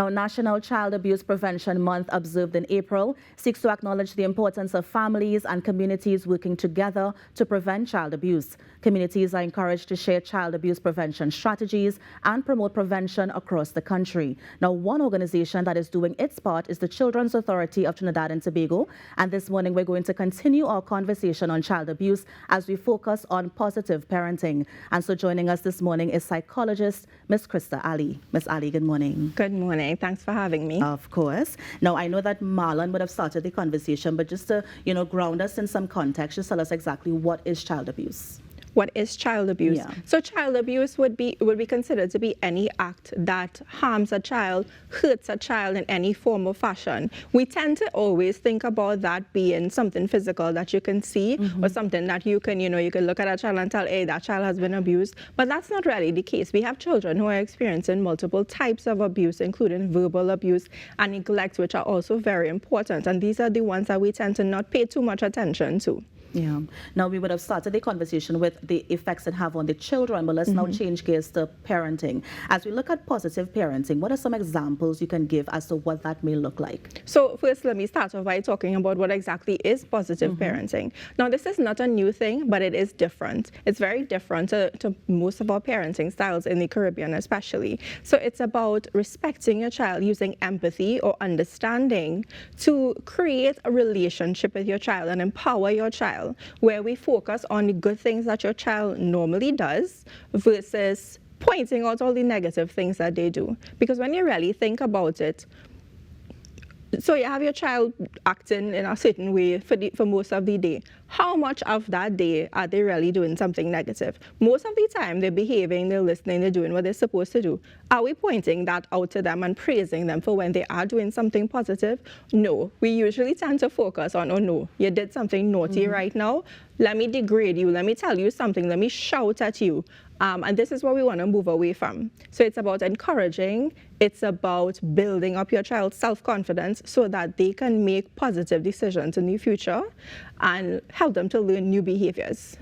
Now, National Child Abuse Prevention Month, observed in April, seeks to acknowledge the importance of families and communities working together to prevent child abuse. Communities are encouraged to share child abuse prevention strategies and promote prevention across the country. Now, one organization that is doing its part is the Children's Authority of Trinidad and Tobago. And this morning, we're going to continue our conversation on child abuse as we focus on positive parenting. And so joining us this morning is psychologist Ms. Krista Ali. Ms. Ali, good morning. Good morning. Thanks for having me. Of course. Now, I know that Marlon would have started the conversation, but just to, ground us in some context, just tell us exactly what is child abuse. What is child abuse? Yeah. So child abuse would be considered to be any act that harms a child, hurts a child in any form or fashion. We tend to always think about that being something physical that you can see, or something that you can look at a child and tell, hey, that child has been abused. But that's not really the case. We have children who are experiencing multiple types of abuse, including verbal abuse and neglect, which are also very important. And these are the ones that we tend to not pay too much attention to. Yeah. Now, we would have started the conversation with the effects it have on the children, but let's now change gears to parenting. As we look at positive parenting, what are some examples you can give as to what that may look like? So first, let me start off by talking about what exactly is positive parenting. Now, this is not a new thing, but it is different. It's very different to most of our parenting styles in the Caribbean especially. So it's about respecting your child, using empathy or understanding to create a relationship with your child and empower your child, where we focus on the good things that your child normally does versus pointing out all the negative things that they do. Because when you really think about it, so you have your child acting in a certain way for most of the day. How much of that day are they really doing something negative? Most of the time they're behaving, they're listening, they're doing what they're supposed to do. Are we pointing that out to them and praising them for when they are doing something positive? No. We usually tend to focus on, oh no, you did something naughty right now. Let me degrade you. Let me tell you something. Let me shout at you. And this is what we want to move away from. So it's about encouraging. It's about building up your child's self-confidence so that they can make positive decisions in the future and help them to learn new behaviors.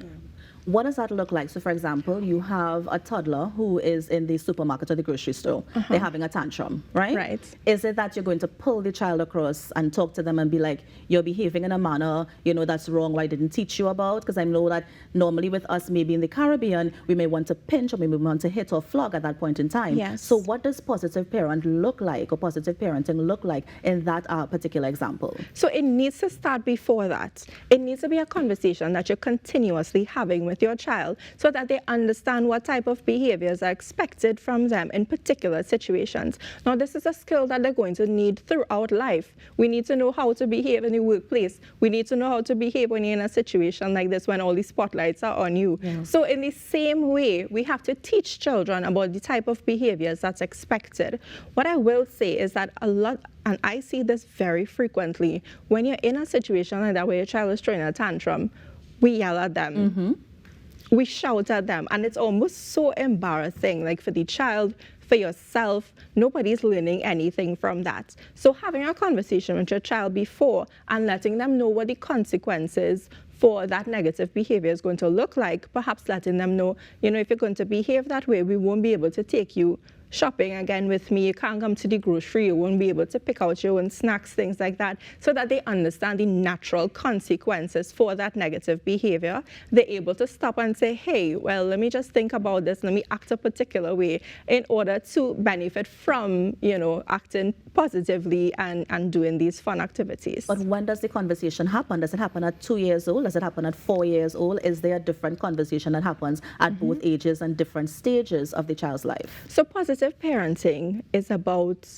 What does that look like? So, for example, you have a toddler who is in the supermarket or the grocery store. They're having a tantrum, right? Right. Is it that you're going to pull the child across and talk to them and be like, you're behaving in a manner, that's wrong, or I didn't teach you about? Because I know that normally with us, maybe in the Caribbean, we may want to pinch or maybe we want to hit or flog at that point in time. Yes. So what does positive parent look like, or positive parenting look like in that particular example? So it needs to start before that. It needs to be a conversation that you're continuously having with your child so that they understand what type of behaviors are expected from them in particular situations. Now, this is a skill that they're going to need throughout life. We need to know how to behave in the workplace. We need to know how to behave when you're in a situation like this when all the spotlights are on you. Yeah. So in the same way, we have to teach children about the type of behaviors that's expected. What I will say is that a lot, and I see this very frequently, when you're in a situation like that where your child is throwing a tantrum, we yell at them. We shout at them, and it's almost so embarrassing, like for the child, for yourself. Nobody's learning anything from that. So having a conversation with your child before and letting them know what the consequences for that negative behavior is going to look like, perhaps letting them know, if you're going to behave that way, we won't be able to take you shopping again with me. You can't come to the grocery. You won't be able to pick out your own snacks, things like that, so that they understand the natural consequences for that negative behavior. They're able to stop and say, hey, well, let me just think about this. Let me act a particular way in order to benefit from, acting positively and doing these fun activities. But when does the conversation happen? Does it happen at 2 years old? Does it happen at 4 years old? Is there a different conversation that happens at both ages and different stages of the child's life? So positive parenting is about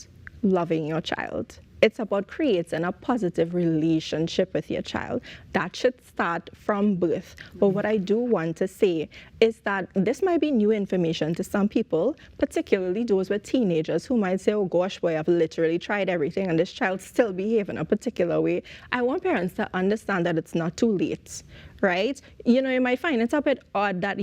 loving your child. It's about creating a positive relationship with your child. That should start from birth. But what I do want to say is that this might be new information to some people, particularly those with teenagers who might say, oh gosh, boy, I've literally tried everything and this child still behaves in a particular way. I want parents to understand that it's not too late, right? You might find it a bit odd that,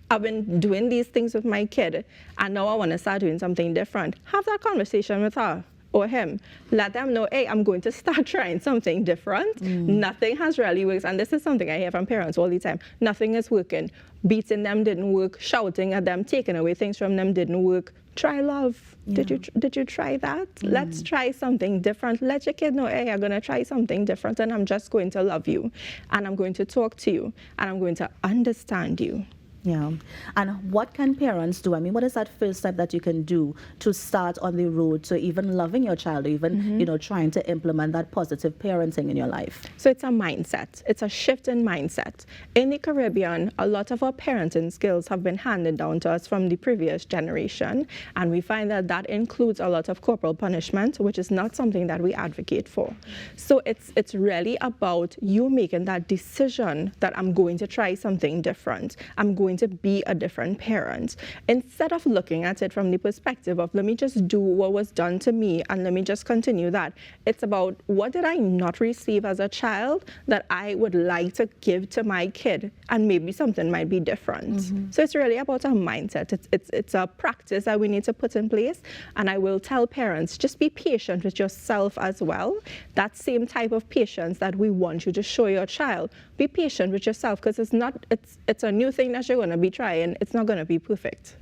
I've been doing these things with my kid and now I want to start doing something different. Have that conversation with her. or him, let them know, hey, I'm going to start trying something different. Nothing has really worked. And this is something I hear from parents all the time. Nothing is working. Beating them didn't work. Shouting at them, taking away things from them didn't work. Try love. Yeah. Did you try that? Let's try something different. Let your kid know, hey, I'm going to try something different, and I'm just going to love you, and I'm going to talk to you, and I'm going to understand you. Yeah. And what can parents do? I mean, what is that first step that you can do to start on the road to even loving your child, or even, you know, trying to implement that positive parenting in your life? So it's a mindset. It's a shift in mindset. In the Caribbean, a lot of our parenting skills have been handed down to us from the previous generation. And we find that that includes a lot of corporal punishment, which is not something that we advocate for. So it's really about you making that decision that I'm going to try something different. I'm going to be a different parent, instead of looking at it from the perspective of, let me just do what was done to me and let me just continue that. It's about, what did I not receive as a child that I would like to give to my kid, and maybe something might be different. So it's really about a mindset. It's a practice that we need to put in place. And I will tell parents, just be patient with yourself as well. That same type of patience that we want you to show your child, be patient with yourself, because it's a new thing that you're going to be trying. It's not going to be perfect.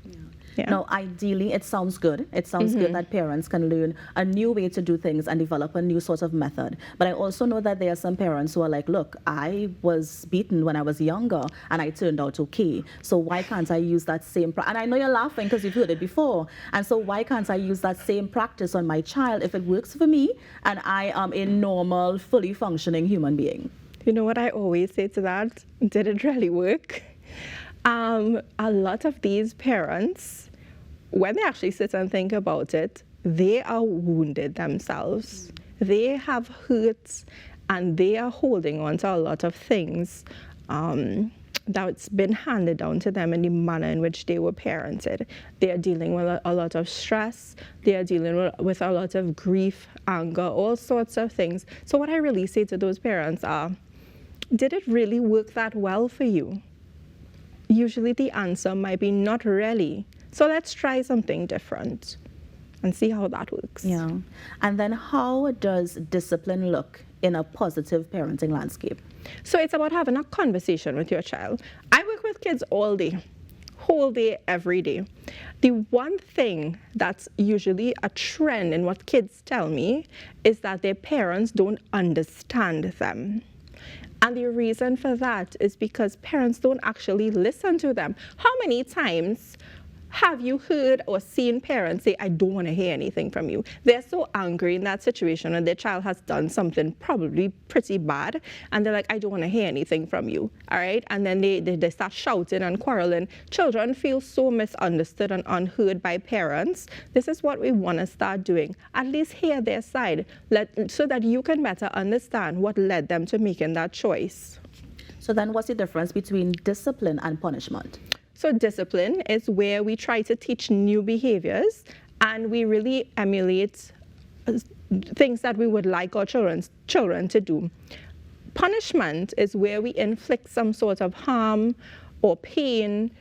Yeah. Now, ideally, it sounds good. It sounds good that parents can learn a new way to do things and develop a new sort of method. But I also know that there are some parents who are like, look, I was beaten when I was younger and I turned out okay. So why can't I use that same and I know you're laughing because you've heard it before. And so why can't I use that same practice on my child if it works for me and I am a normal, fully functioning human being? You know what I always say to that? Did it really work? A lot of these parents, when they actually sit and think about it, they are wounded themselves. They have hurts, and they are holding on to a lot of things that's been handed down to them in the manner in which they were parented. They are dealing with a lot of stress. They are dealing with a lot of grief, anger, all sorts of things. So what I really say to those parents are, did it really work that well for you? Usually the answer might be not really. So let's try something different and see how that works. Yeah. And then how does discipline look in a positive parenting landscape? So it's about having a conversation with your child. I work with kids all day, whole day, every day. The one thing that's usually a trend in what kids tell me is that their parents don't understand them. And the reason for that is because parents don't actually listen to them. How many times have you heard or seen parents say, I don't want to hear anything from you? They're so angry in that situation and their child has done something probably pretty bad, and they're like, I don't want to hear anything from you, all right? And then they start shouting and quarreling. Children feel so misunderstood and unheard by parents. This is what we want to start doing. At least hear their side, so that you can better understand what led them to making that choice. So then what's the difference between discipline and punishment? So discipline is where we try to teach new behaviors and we really emulate things that we would like our children to do. Punishment is where we inflict some sort of harm or pain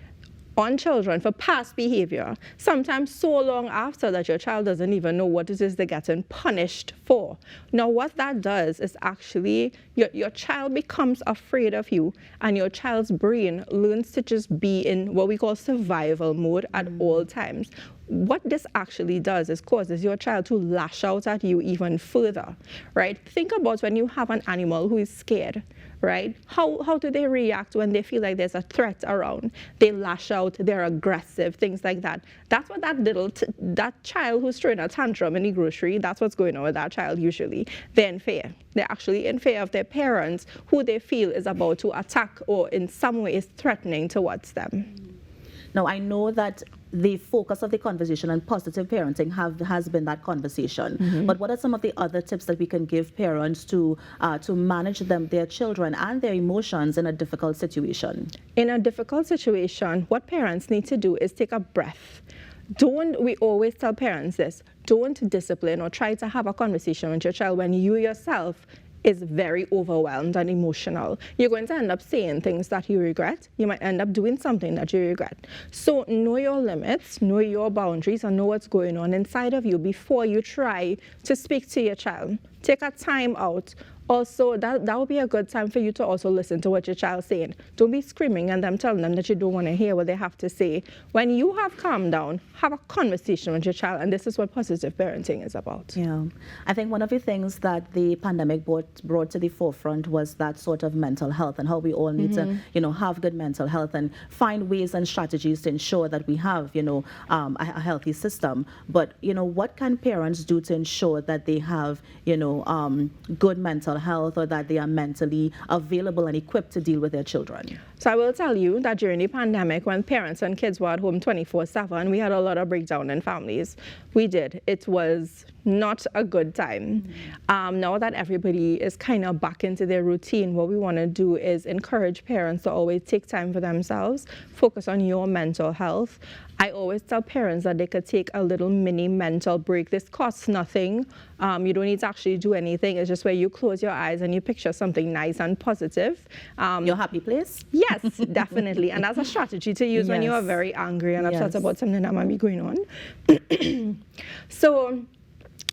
on children for past behavior, sometimes so long after that your child doesn't even know what it is they're getting punished for. Now what that does is actually your child becomes afraid of you, and your child's brain learns to just be in what we call survival mode at all times. What this actually does is causes your child to lash out at you even further, right? Think about when you have an animal who is scared, right? How do they react when they feel like there's a threat around? They lash out, they're aggressive, things like that. That's what that child who's throwing a tantrum in the grocery, that's what's going on with that child usually. They're in fear. They're actually in fear of their parents, who they feel is about to attack or in some way is threatening towards them. Now, I know that the focus of the conversation and positive parenting has been that conversation. But what are some of the other tips that we can give parents to manage their children and their emotions in a difficult situation? In a difficult situation, what parents need to do is take a breath. We always tell parents this, don't discipline or try to have a conversation with your child when you yourself is very overwhelmed and emotional, you're going to end up saying things that you regret. You might end up doing something that you regret. So know your limits, know your boundaries, and know what's going on inside of you before you try to speak to your child. Take a time out. Also, that would be a good time for you to also listen to what your child's saying. Don't be screaming and them telling them that you don't want to hear what they have to say. When you have calmed down, have a conversation with your child, and this is what positive parenting is about. Yeah, I think one of the things that the pandemic brought to the forefront was that sort of mental health and how we all need to, have good mental health and find ways and strategies to ensure that we have, a healthy system. But, what can parents do to ensure that they have, good mental health, or that they are mentally available and equipped to deal with their children? So I will tell you that during the pandemic, when parents and kids were at home 24/7, we had a lot of breakdown in families. We did. It was not a good time. Now that everybody is kind of back into their routine, what we want to do is encourage parents to always take time for themselves, focus on your mental health. I always tell parents that they could take a little mini mental break. This costs nothing. You don't need to actually do anything. It's just where you close your eyes and you picture something nice and positive. Your happy place? Yes, definitely. And that's a strategy to use when you are very angry and upset about something that might be going on. So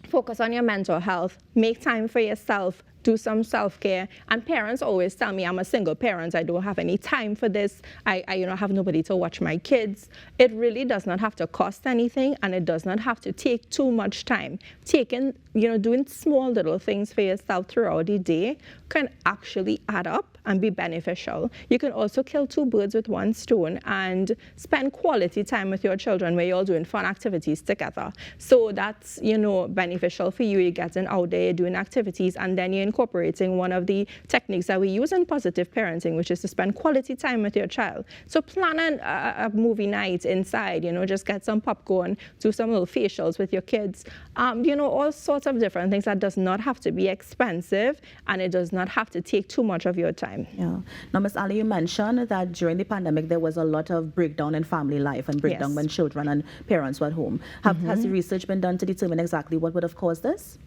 focus on your mental health. Make time for yourself. Do some self-care. And parents always tell me, I'm a single parent, I don't have any time for this, I have nobody to watch my kids. It really does not have to cost anything, and it does not have to take too much time. Doing small little things for yourself throughout the day can actually add up and be beneficial. You can also kill two birds with one stone and spend quality time with your children where you're all doing fun activities together. So that's, beneficial for you. You're getting out there, doing activities, and then you're incorporating one of the techniques that we use in positive parenting, which is to spend quality time with your child. So plan a movie night inside, just get some popcorn, do some little facials with your kids, all sorts of different things that does not have to be expensive, and it does not have to take too much of your time. Yeah. Now, Ms. Ali, you mentioned that during the pandemic there was a lot of breakdown in family life and breakdown when children and parents were at home. Has the research been done to determine exactly what would have caused this?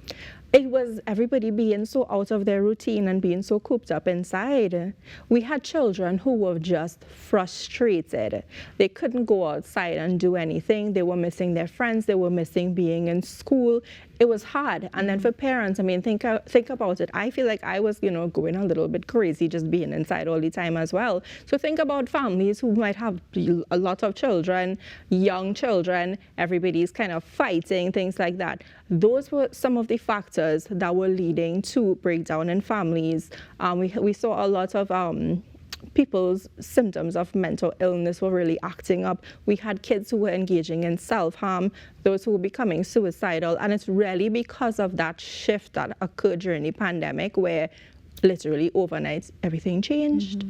It was everybody being so out of their routine and being so cooped up inside. We had children who were just frustrated. They couldn't go outside and do anything. They were missing their friends. They were missing being in school. It was hard. And then for parents, think about it. I feel like I was, going a little bit crazy just being inside all the time as well. So think about families who might have a lot of children, young children, everybody's kind of fighting, things like that. Those were some of the factors that were leading to breakdown in families. We saw a lot of people's symptoms of mental illness were really acting up. We had kids who were engaging in self-harm, those who were becoming suicidal, and it's really because of that shift that occurred during the pandemic where literally overnight everything changed.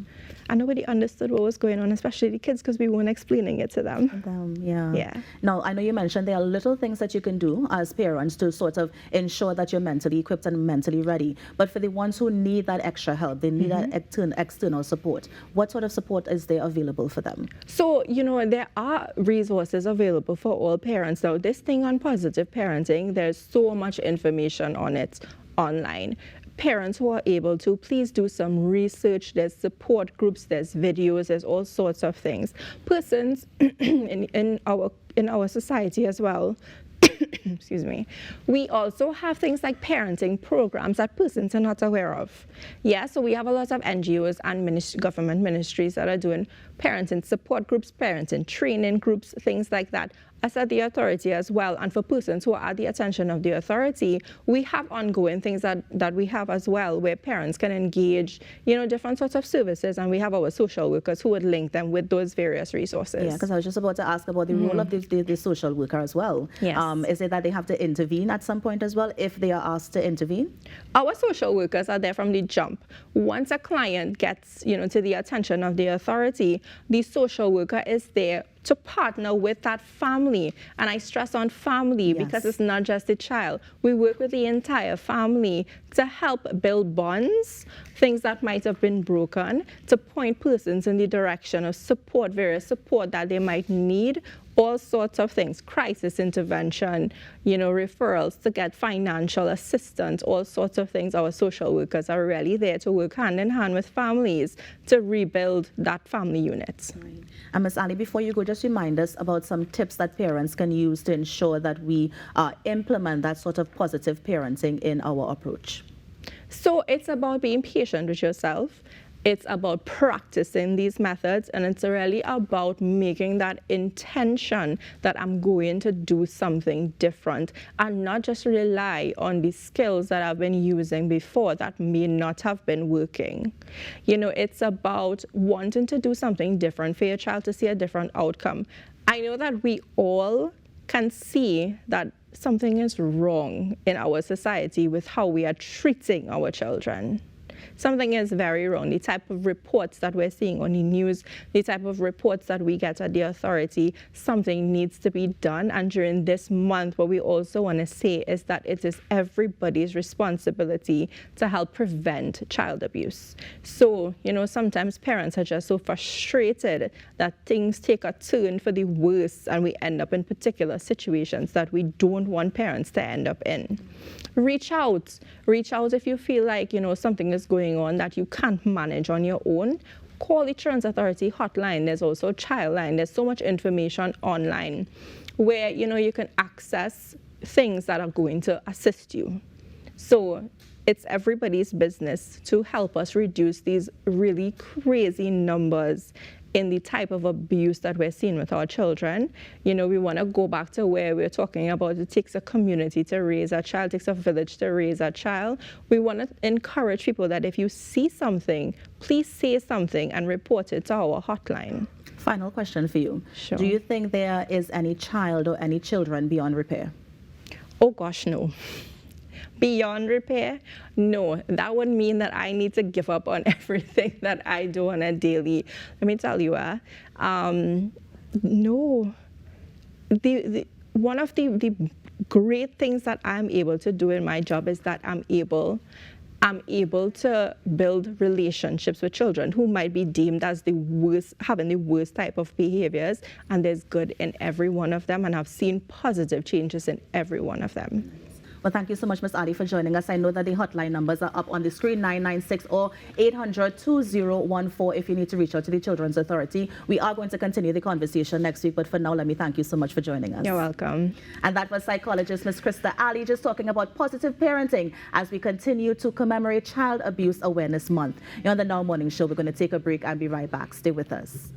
And nobody understood what was going on, especially the kids, because we weren't explaining it to them. Yeah. Now, I know you mentioned there are little things that you can do as parents to sort of ensure that you're mentally equipped and mentally ready. But for the ones who need that extra help, they need that external support. What sort of support is there available for them? So, there are resources available for all parents. Now, this thing on positive parenting, there's so much information on it online. Parents who are able to, please do some research. There's support groups, there's videos, there's all sorts of things. Persons in our society as well, excuse me, we also have things like parenting programs that persons are not aware of. Yeah, so we have a lot of NGOs and government ministries that are doing parenting support groups, parenting training groups, things like that. Us at the authority as well, and for persons who are at the attention of the authority, we have ongoing things that we have as well, where parents can engage, different sorts of services, and we have our social workers who would link them with those various resources. Yeah, because I was just about to ask about the role of the social worker as well. Yes. Is it that they have to intervene at some point as well, if they are asked to intervene? Our social workers are there from the jump. Once a client gets, to the attention of the authority, the social worker is there to partner with that family. And I stress on family because it's not just the child. We work with the entire family to help build bonds, things that might have been broken, to point persons in the direction of support, various support that they might need, all sorts of things, crisis intervention, referrals to get financial assistance, all sorts of things. Our social workers are really there to work hand in hand with families to rebuild that family unit. Right. And Ms. Ali, before you go, just remind us about some tips that parents can use to ensure that we implement that sort of positive parenting in our approach. So it's about being patient with yourself. It's about practicing these methods, and it's really about making that intention that I'm going to do something different and not just rely on the skills that I've been using before that may not have been working. It's about wanting to do something different for your child to see a different outcome. I know that we all can see that something is wrong in our society with how we are treating our children. Something is very wrong. The type of reports that we're seeing on the news, the type of reports that we get at the authority, something needs to be done. And during this month, what we also want to say is that it is everybody's responsibility to help prevent child abuse. So, sometimes parents are just so frustrated that things take a turn for the worse and we end up in particular situations that we don't want parents to end up in. Reach out if you feel like, something is going on that you can't manage on your own. Call the Children's Authority hotline. There's also a child line. There's so much information online where, you can access things that are going to assist you. So it's everybody's business to help us reduce these really crazy numbers in the type of abuse that we're seeing with our children. We want to go back to where we're talking about it takes a community to raise a child, it takes a village to raise a child. We want to encourage people that if you see something, please say something and report it to our hotline. Final question for you. Sure. Do you think there is any child or any children beyond repair? Oh gosh, no. Beyond repair? No, that would mean that I need to give up on everything that I do on a daily. Let me tell you, no. One of the great things that I'm able to do in my job is that I'm able to build relationships with children who might be deemed as the worst, having the worst type of behaviors, and there's good in every one of them, and I've seen positive changes in every one of them. Well, thank you so much, Ms. Ali, for joining us. I know that the hotline numbers are up on the screen, 996 or 800-2014 if you need to reach out to the Children's Authority. We are going to continue the conversation next week, but for now, let me thank you so much for joining us. You're welcome. And that was psychologist Ms. Krista Ali just talking about positive parenting as we continue to commemorate Child Abuse Awareness Month. You're on the Now Morning Show. We're going to take a break and be right back. Stay with us.